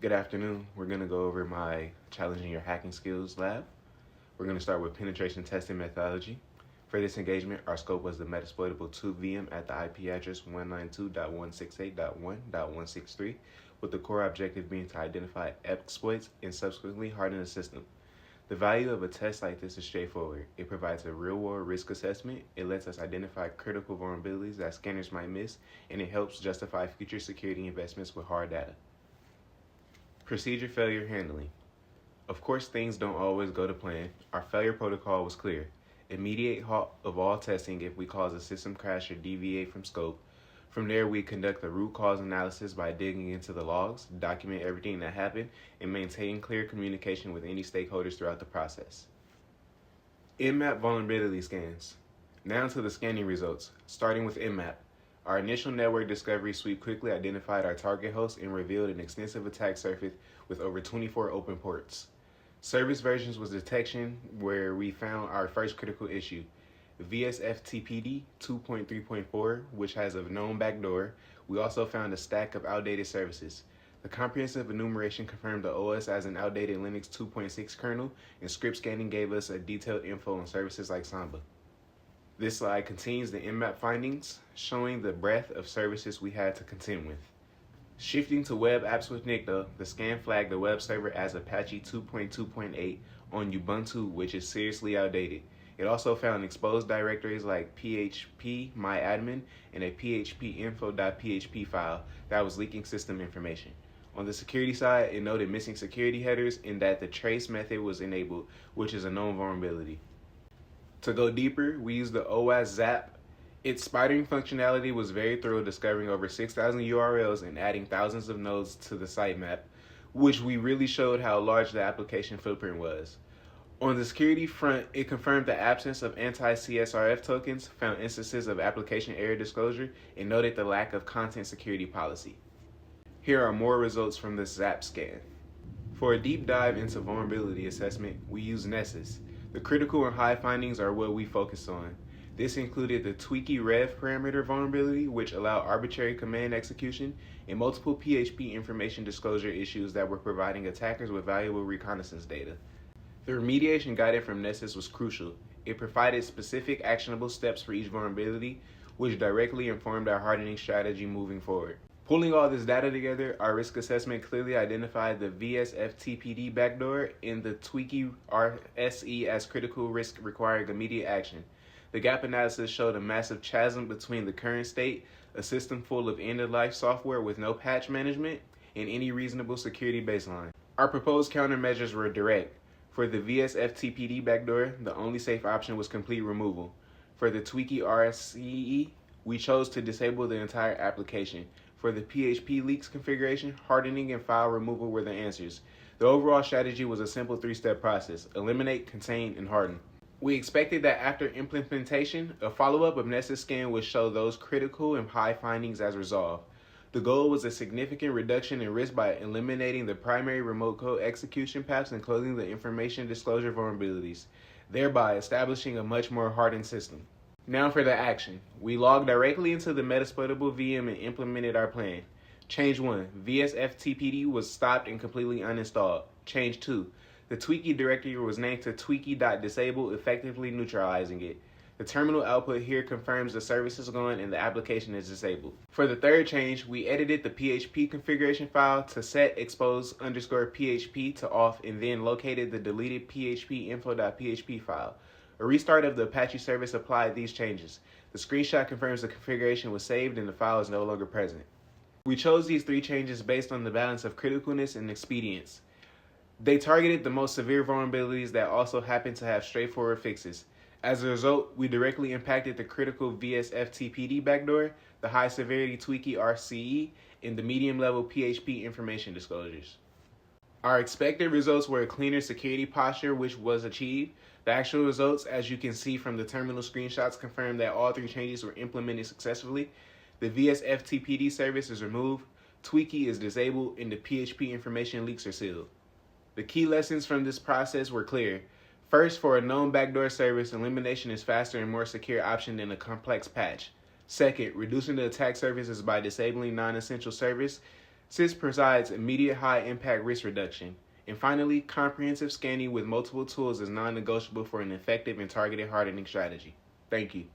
Good afternoon. We're going to go over my Challenging Your Hacking Skills lab. We're going to start with penetration testing methodology. For this engagement, our scope was the Metasploitable 2 VM at the IP address 192.168.1.163, with the core objective being to identify exploits and subsequently harden the system. The value of a test like this is straightforward. It provides a real-world risk assessment, it lets us identify critical vulnerabilities that scanners might miss, and it helps justify future security investments with hard data. Procedure failure handling. Of course, things don't always go to plan. Our failure protocol was clear. Immediate halt of all testing if we cause a system crash or deviate from scope. From there, we conduct a root cause analysis by digging into the logs, document everything that happened, and maintain clear communication with any stakeholders throughout the process. Nmap vulnerability scans. Now to the scanning results, starting with Nmap. Our initial network discovery sweep quickly identified our target host and revealed an extensive attack surface with over 24 open ports. Service versions was detection where we found our first critical issue, VSFTPD 2.3.4, which has a known backdoor. We also found a stack of outdated services. The comprehensive enumeration confirmed the OS as an outdated Linux 2.6 kernel, and script scanning gave us a detailed info on services like Samba. This slide contains the Nmap findings, showing the breadth of services we had to contend with. Shifting to web apps with NICTA, the scan flagged the web server as Apache 2.2.8 on Ubuntu, which is seriously outdated. It also found exposed directories like phpMyAdmin and a phpinfo.php file that was leaking system information. On the security side, it noted missing security headers and that the trace method was enabled, which is a known vulnerability. To go deeper, we used the OWASP Zap. Its spidering functionality was very thorough, discovering over 6,000 URLs and adding thousands of nodes to the sitemap, which we really showed how large the application footprint was. On the security front, it confirmed the absence of anti-CSRF tokens, found instances of application error disclosure, and noted the lack of content security policy. Here are more results from the Zap scan. For a deep dive into vulnerability assessment, we use Nessus. The critical and high findings are what we focus on. This included the tweaky rev parameter vulnerability, which allowed arbitrary command execution, and multiple PHP information disclosure issues that were providing attackers with valuable reconnaissance data. The remediation guided from Nessus was crucial. It provided specific actionable steps for each vulnerability, which directly informed our hardening strategy moving forward. Pulling all this data together, our risk assessment clearly identified the VSFTPD backdoor and the tweaky RSE as critical risk requiring immediate action. The gap analysis showed a massive chasm between the current state, a system full of end-of-life software with no patch management, and any reasonable security baseline. Our proposed countermeasures were direct. For the VSFTPD backdoor, the only safe option was complete removal. For the tweaky RSE, we chose to disable the entire application. For the PHP leaks configuration, hardening and file removal were the answers. The overall strategy was a simple three-step process: eliminate, contain, and harden. We expected that after implementation, a follow-up of Nessus scan would show those critical and high findings as resolved. The goal was a significant reduction in risk by eliminating the primary remote code execution paths and closing the information disclosure vulnerabilities, thereby establishing a much more hardened system. Now for the action. We logged directly into the Metasploitable VM and implemented our plan. Change 1. VSFTPD was stopped and completely uninstalled. Change 2. The tweaky directory was named to tweaky.disable, effectively neutralizing it. The terminal output here confirms the service is gone and the application is disabled. For the third change, we edited the PHP configuration file to set expose_php to off and then located the deleted phpinfo.php file. A restart of the Apache service applied these changes. The screenshot confirms the configuration was saved and the file is no longer present. We chose these three changes based on the balance of criticalness and expedience. They targeted the most severe vulnerabilities that also happened to have straightforward fixes. As a result, we directly impacted the critical VSFTPD backdoor, the high severity tweaky RCE, and the medium level PHP information disclosures. Our expected results were a cleaner security posture, which was achieved. The actual results, as you can see from the terminal screenshots, confirm that all three changes were implemented successfully. The VSFTPD service is removed, tweaky is disabled, and the PHP information leaks are sealed. The key lessons from this process were clear. First, for a known backdoor service, elimination is faster and more secure option than a complex patch. Second, reducing the attack surfaces by disabling non-essential service CYB provides immediate high-impact risk reduction. And finally, comprehensive scanning with multiple tools is non-negotiable for an effective and targeted hardening strategy. Thank you.